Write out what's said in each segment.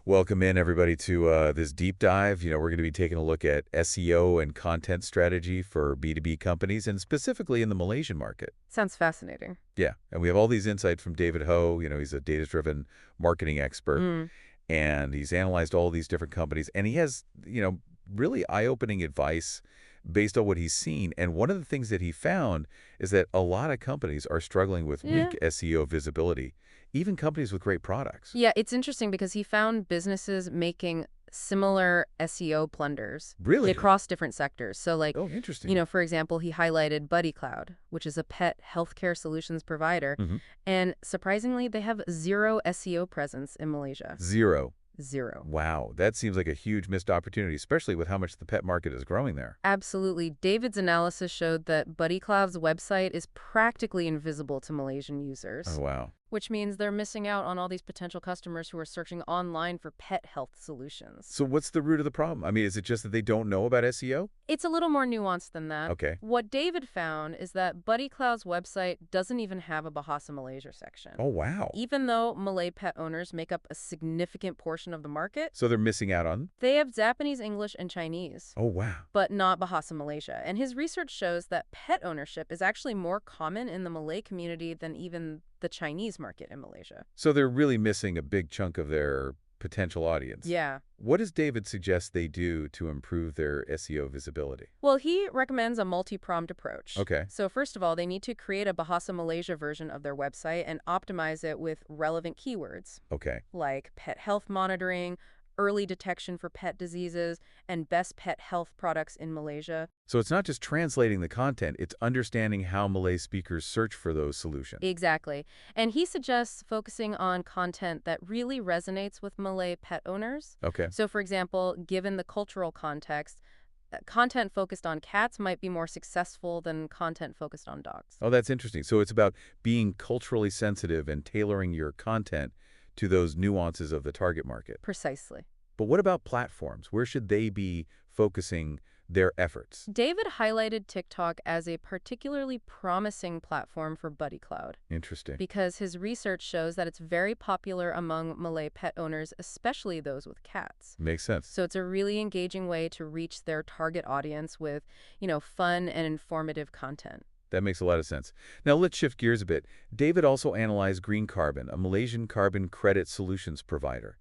Welcome in, everybody, to this deep dive. We're going to be taking a look at SEO and content strategy for B2B companies, and specifically in the Malaysian market. Sounds fascinating. Yeah, and we have all these insights from David Ho. He's a data-driven marketing expert, Mm. and he's analyzed all these different companies, and he has, really eye-opening advice based on what he's seen. And one of the things that he found is that a lot of companies are struggling with Yeah. weak SEO visibility, even companies with great products. Yeah, it's interesting because he found businesses making similar SEO blunders Really? across different sectors. So, like, Oh, interesting. for example, he highlighted Buddy Cloud, which is a pet healthcare solutions provider. Hmm. And surprisingly, they have zero SEO presence in Malaysia. Zero. Zero. Wow, that seems like a huge missed opportunity, especially with how much the pet market is growing there. Absolutely. David's analysis showed that Buddy Cloud's website is practically invisible to Malaysian Oh, users, wow. which means they're missing out on all these potential customers who are searching online for pet health solutions. So what's the root of the problem? I mean, is it just that they don't know about SEO? It's a little more nuanced than that. Okay. What David found is that Buddy Cloud's website doesn't even have a Bahasa Malaysia section. Oh, wow. Even though Malay pet owners make up a significant portion of the market, So they're missing out on? they have Japanese, English, and Chinese, Oh, wow. but not Bahasa Malaysia. And his research shows that pet ownership is actually more common in the Malay community than even the Chinese market in Malaysia. So they're really missing a big chunk of their potential audience. Yeah. What does David suggest they do to improve their SEO visibility? Well, he recommends a multi-pronged approach. Okay. So first of all, they need to create a Bahasa Malaysia version of their website and optimize it with relevant keywords Okay. like pet health monitoring, early detection for pet diseases, and best pet health products in Malaysia. So it's not just translating the content, it's understanding how Malay speakers search for those solutions. Exactly. And he suggests focusing on content that really resonates with Malay pet owners. Okay. So, for example, given the cultural context, content focused on cats might be more successful than content focused on dogs. Oh, that's interesting. So it's about being culturally sensitive and tailoring your content to those nuances of the target market. Precisely. But what about platforms? Where should they be focusing their efforts? David highlighted TikTok as a particularly promising platform for Buddy Cloud Interesting. because his research shows that it's very popular among Malay pet owners, especially those with cats. Makes sense. So it's a really engaging way to reach their target audience with, fun and informative content. That makes a lot of sense. Now let's shift gears a bit. David also analyzed Green Carbon, a Malaysian carbon credit solutions provider.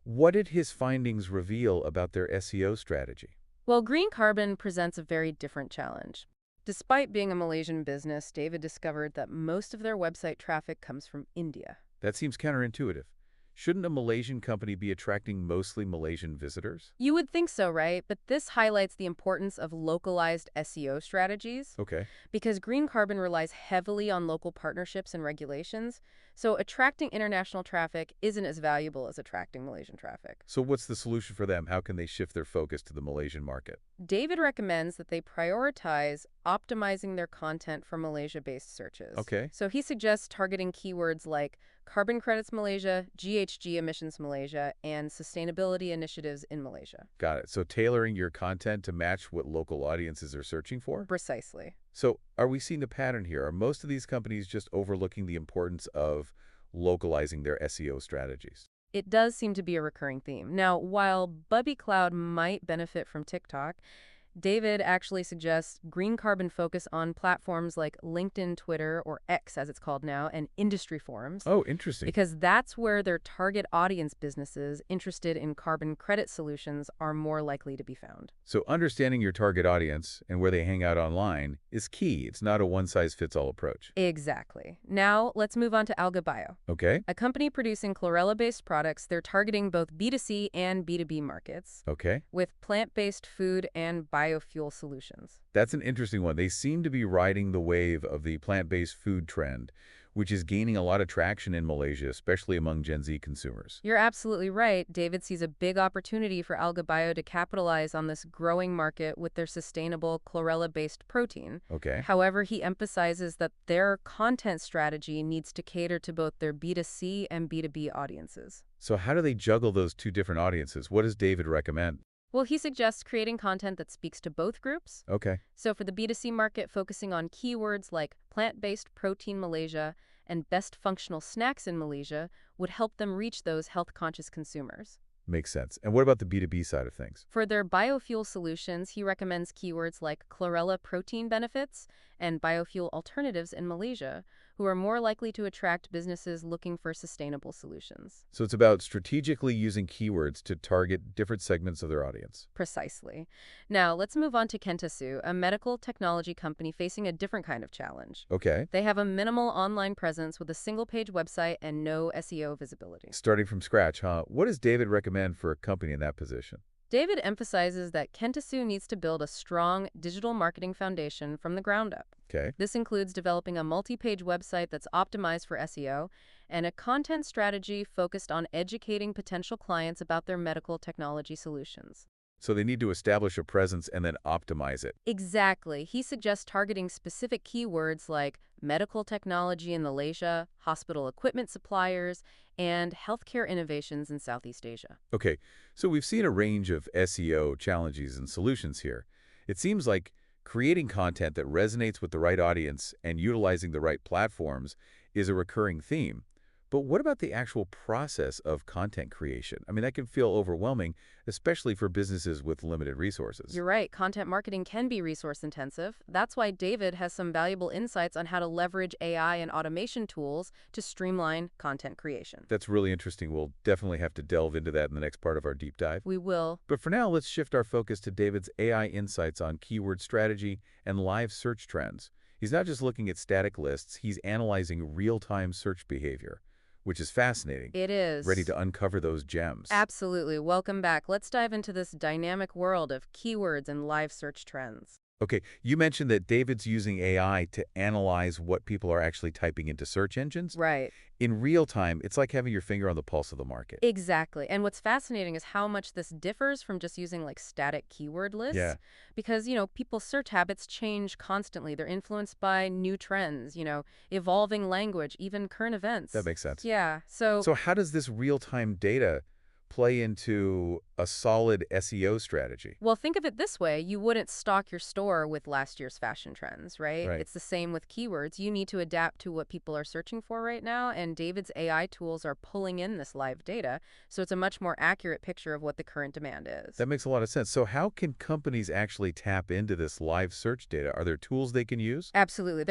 What did his findings reveal about their SEO strategy? Well, Green Carbon presents a very different challenge. Despite being a Malaysian business, David discovered that most of their website traffic comes from India. That seems counterintuitive. Shouldn't a Malaysian company be attracting mostly Malaysian visitors? You would think so, right? But this highlights the importance of localized SEO strategies Okay. because Green Carbon relies heavily on local partnerships and regulations. So attracting international traffic isn't as valuable as attracting Malaysian traffic. So what's the solution for them? How can they shift their focus to the Malaysian market? David recommends that they prioritize optimizing their content for Malaysia-based searches. Okay. So he suggests targeting keywords like carbon credits Malaysia, GHG emissions Malaysia, and sustainability initiatives in Malaysia. Got it. So tailoring your content to match what local audiences are searching for? Precisely. So are we seeing a pattern here? Are most of these companies just overlooking the importance of localizing their SEO strategies? It does seem to be a recurring theme. Now, while Buddy Cloud might benefit from TikTok, David actually suggests Green Carbon focus on platforms like LinkedIn, Twitter, or X as it's called now, and industry forums. Oh, interesting. Because that's where their target audience businesses interested in carbon credit solutions are more likely to be found. So understanding your target audience and where they hang out online is key. It's not a one-size-fits-all approach. Exactly. Now, let's move on to AlgaBio. Okay? A company producing chlorella-based products, they're targeting both B2C and B2B markets Okay. with plant-based food and biofuel solutions. That's an interesting one. They seem to be riding the wave of the plant-based food trend, which is gaining a lot of traction in Malaysia, especially among Gen Z consumers. You're absolutely right. David sees a big opportunity for AlgaBio to capitalize on this growing market with their sustainable chlorella-based protein. Okay. However, he emphasizes that their content strategy needs to cater to both their B2C and B2B audiences. So how do they juggle those two different audiences? What does David recommend? Well, he suggests creating content that speaks to both groups. Okay. So for the B2C market, focusing on keywords like plant-based protein Malaysia and best functional snacks in Malaysia would help them reach those health-conscious consumers. Makes sense. And what about the B2B side of things? For their biofuel solutions, he recommends keywords like chlorella protein benefits and biofuel alternatives in Malaysia, who are more likely to attract businesses looking for sustainable solutions. So it's about strategically using keywords to target different segments of their audience. Precisely. Now, let's move on to Kentasu, a medical technology company facing a different kind of challenge. Okay. They have a minimal online presence with a single-page website and no SEO visibility. Starting from scratch, huh? What does David recommend for a company in that position? David emphasizes that Kentasu needs to build a strong digital marketing foundation from the ground up. Okay. This includes developing a multi-page website that's optimized for SEO and a content strategy focused on educating potential clients about their medical technology solutions. So they need to establish a presence and then optimize it. Exactly. He suggests targeting specific keywords like medical technology in Malaysia, hospital equipment suppliers, and healthcare innovations in Southeast Asia. Okay, so we've seen a range of SEO challenges and solutions here. It seems like creating content that resonates with the right audience and utilizing the right platforms is a recurring theme. But what about the actual process of content creation? I mean, that can feel overwhelming, especially for businesses with limited resources. You're right, content marketing can be resource intensive. That's why David has some valuable insights on how to leverage AI and automation tools to streamline content creation. That's really interesting. We'll definitely have to delve into that in the next part of our deep dive. We will. But for now, let's shift our focus to David's AI insights on keyword strategy and live search trends. He's not just looking at static lists, he's analyzing real-time search behavior, which is fascinating. It is. Ready to uncover those gems. Absolutely. Welcome back. Let's dive into this dynamic world of keywords and live search trends. Okay, you mentioned that David's using AI to analyze what people are actually typing into search engines. Right. In real time, it's like having your finger on the pulse of the market. Exactly. And what's fascinating is how much this differs from just using like static keyword lists. Yeah. Because, people's search habits change constantly. They're influenced by new trends, evolving language, even current events. That makes sense. Yeah. So So how does this real-time data play into a solid SEO strategy? Well, think of it this way. You wouldn't stock your store with last year's fashion trends, right? Right. It's the same with keywords. You need to adapt to what people are searching for right now, and David's AI tools are pulling in this live data, so it's a much more accurate picture of what the current demand is. That makes a lot of sense. So how can companies actually tap into this live search data? Are there tools they can use? Absolutely.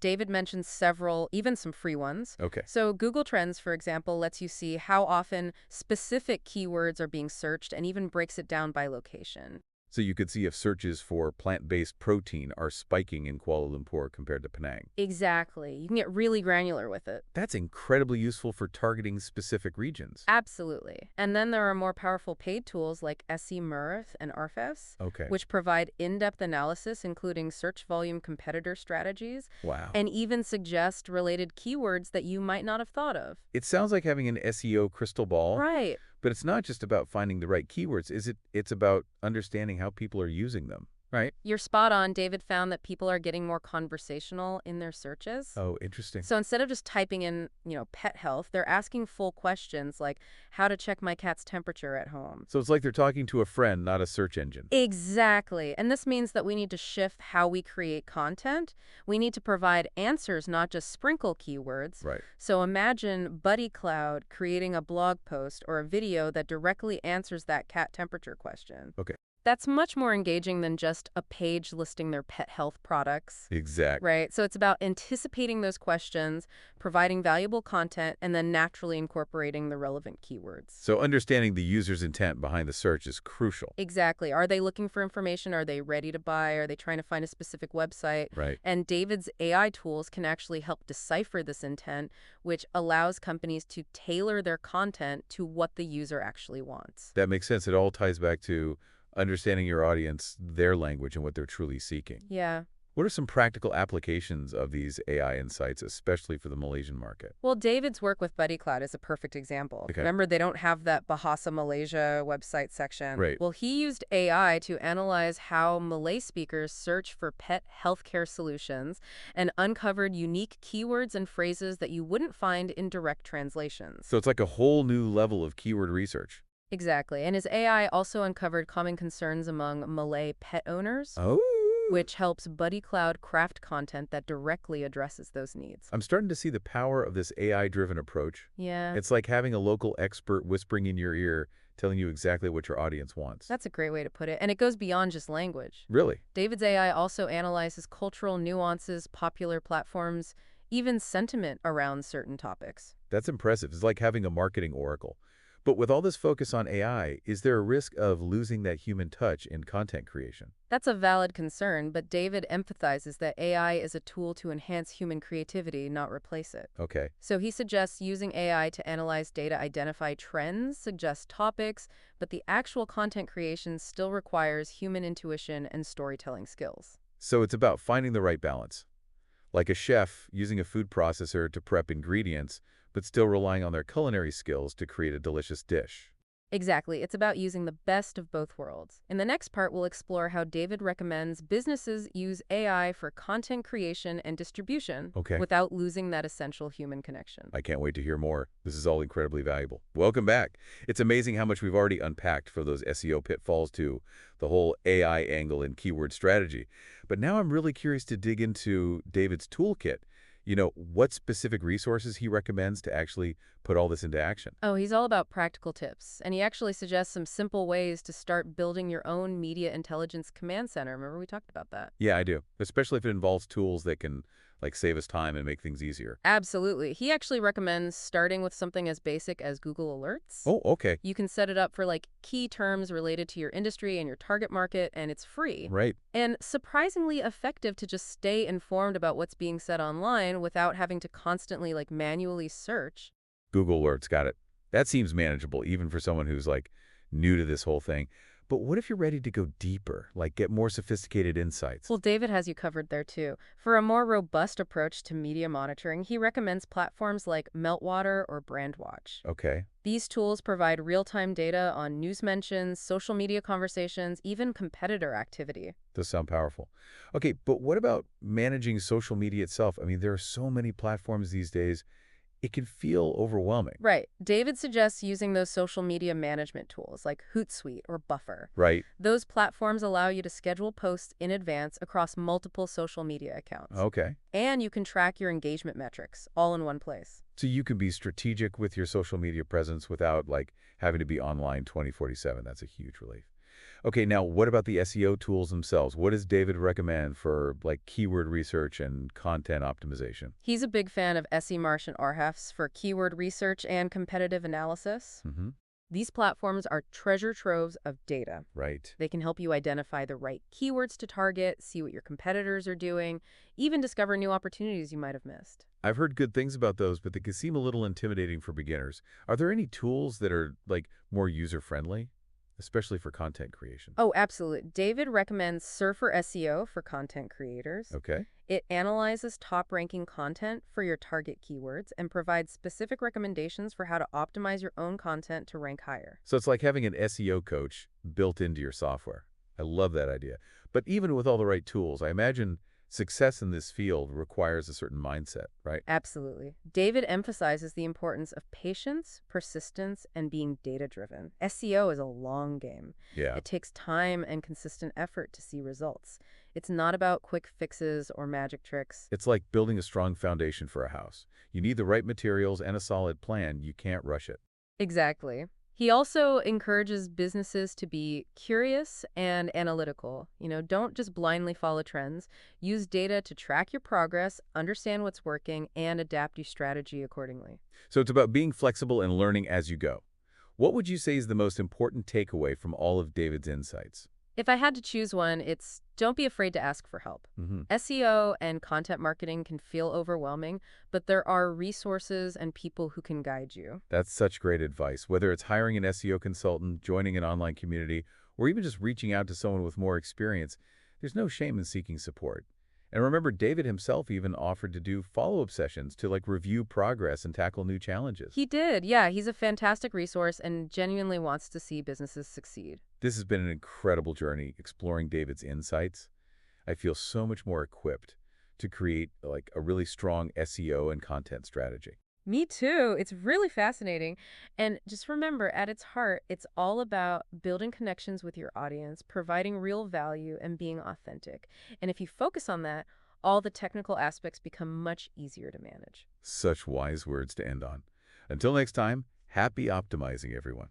David mentions several, even some free ones. Okay. So Google Trends, for example, lets you see how often specific keywords are being searched and even breaks it down by location. So you could see if searches for plant-based protein are spiking in Kuala Lumpur compared to Penang. Exactly. You can get really granular with it. That's incredibly useful for targeting specific regions. Absolutely. And then there are more powerful paid tools like SEMurf and Arfes, Okay. which provide in-depth analysis, including search volume competitor strategies, Wow. and even suggest related keywords that you might not have thought of. It sounds like having an SEO crystal ball. Right. But it's not just about finding the right keywords, is it? It's about understanding how people are using them, right? You're spot on. David found that people are getting more conversational in their searches. Oh, interesting. So instead of just typing in, pet health, they're asking full questions like how to check my cat's temperature at home. So it's like they're talking to a friend, not a search engine. Exactly. And this means that we need to shift how we create content. We need to provide answers, not just sprinkle keywords. Right. So imagine Buddy Cloud creating a blog post or a video that directly answers that cat temperature question. Okay. That's much more engaging than just a page listing their pet health products. Exactly. Right. So it's about anticipating those questions, providing valuable content, and then naturally incorporating the relevant keywords. So understanding the user's intent behind the search is crucial. Exactly. Are they looking for information? Are they ready to buy? Are they trying to find a specific website? Right. And David's AI tools can actually help decipher this intent, which allows companies to tailor their content to what the user actually wants. That makes sense. It all ties back to understanding your audience, their language, and what they're truly seeking. Yeah. What are some practical applications of these AI insights, especially for the Malaysian market? Well, David's work with Buddy Cloud is a perfect example. Okay. Remember, they don't have that Bahasa Malaysia website section. Right. Well, he used AI to analyze how Malay speakers search for pet healthcare solutions and uncovered unique keywords and phrases that you wouldn't find in direct translations. So it's like a whole new level of keyword research. Exactly. And his AI also uncovered common concerns among Malay pet owners. Oh. which helps Buddy Cloud craft content that directly addresses those needs. I'm starting to see the power of this AI-driven approach. Yeah, It's like having a local expert whispering in your ear, telling you exactly what your audience wants. that's a great way to put it. And it goes beyond just language. Really? David's AI also analyzes cultural nuances, popular platforms, even sentiment around certain topics. That's impressive. It's like having a marketing oracle. But with all this focus on AI, is there a risk of losing that human touch in content creation? That's a valid concern, but David emphasizes that AI is a tool to enhance human creativity, not replace it. Okay. So he suggests using AI to analyze data, identify trends, suggest topics, but the actual content creation still requires human intuition and storytelling skills. So it's about finding the right balance. Like a chef using a food processor to prep ingredients, but still relying on their culinary skills to create a delicious dish. Exactly. It's about using the best of both worlds. In the next part, we'll explore how David recommends businesses use AI for content creation and distribution Okay. without losing that essential human connection. I can't wait to hear more. This is all incredibly valuable. Welcome back. It's amazing how much we've already unpacked for those SEO pitfalls to the whole AI angle and keyword strategy. But now I'm really curious to dig into David's toolkit. What specific resources he recommends to actually put all this into action. Oh, he's all about practical tips, and he actually suggests some simple ways to start building your own media intelligence command center. Remember we talked about that? Yeah, I do. Especially if it involves tools that can save us time and make things easier. Absolutely. He actually recommends starting with something as basic as Google Alerts. Oh, okay. You can set it up for key terms related to your industry and your target market, and it's free. Right. And surprisingly effective to just stay informed about what's being said online without having to constantly manually search. Google Alerts, got it. That seems manageable, even for someone who's new to this whole thing. But what if you're ready to go deeper, get more sophisticated insights? Well, David has you covered there too. For a more robust approach to media monitoring, he recommends platforms like Meltwater or Brandwatch. Okay. These tools provide real-time data on news mentions, social media conversations, even competitor activity. Does sound powerful. Okay, but what about managing social media itself? I mean, there are so many platforms these days. It can feel overwhelming. Right. David suggests using those social media management tools like Hootsuite or Buffer. Right. Those platforms allow you to schedule posts in advance across multiple social media accounts. Okay. And you can track your engagement metrics all in one place. So you can be strategic with your social media presence without having to be online 24/7. That's a huge relief. Okay, now what about the SEO tools themselves? What does David recommend for keyword research and content optimization? He's a big fan of SEMarsh and Ahrefs for keyword research and competitive analysis. Mm-hmm. These platforms are treasure troves of data. Right. They can help you identify the right keywords to target, see what your competitors are doing, even discover new opportunities you might have missed. I've heard good things about those, but they can seem a little intimidating for beginners. Are there any tools that are more user-friendly, especially for content creation? Oh, absolutely. David recommends Surfer SEO for content creators. Okay. It analyzes top-ranking content for your target keywords and provides specific recommendations for how to optimize your own content to rank higher. So it's like having an SEO coach built into your software. I love that idea. But even with all the right tools, I imagine success in this field requires a certain mindset, right? Absolutely. David emphasizes the importance of patience, persistence, and being data-driven. SEO is a long game. Yeah. It takes time and consistent effort to see results. It's not about quick fixes or magic tricks. It's like building a strong foundation for a house. You need the right materials and a solid plan. You can't rush it. Exactly. He also encourages businesses to be curious and analytical. Don't just blindly follow trends. Use data to track your progress, understand what's working, and adapt your strategy accordingly. So it's about being flexible and learning as you go. What would you say is the most important takeaway from all of David's insights? If I had to choose one, it's don't be afraid to ask for help. Mm-hmm. SEO and content marketing can feel overwhelming, but there are resources and people who can guide you. That's such great advice. Whether it's hiring an SEO consultant, joining an online community, or even just reaching out to someone with more experience, there's no shame in seeking support. And remember, David himself even offered to do follow-up sessions to review progress and tackle new challenges. He did. Yeah, he's a fantastic resource and genuinely wants to see businesses succeed. This has been an incredible journey exploring David's insights. I feel so much more equipped to create a really strong SEO and content strategy. Me too. It's really fascinating. And just remember, at its heart, it's all about building connections with your audience, providing real value, and being authentic. And if you focus on that, all the technical aspects become much easier to manage. Such wise words to end on. Until next time, happy optimizing, everyone.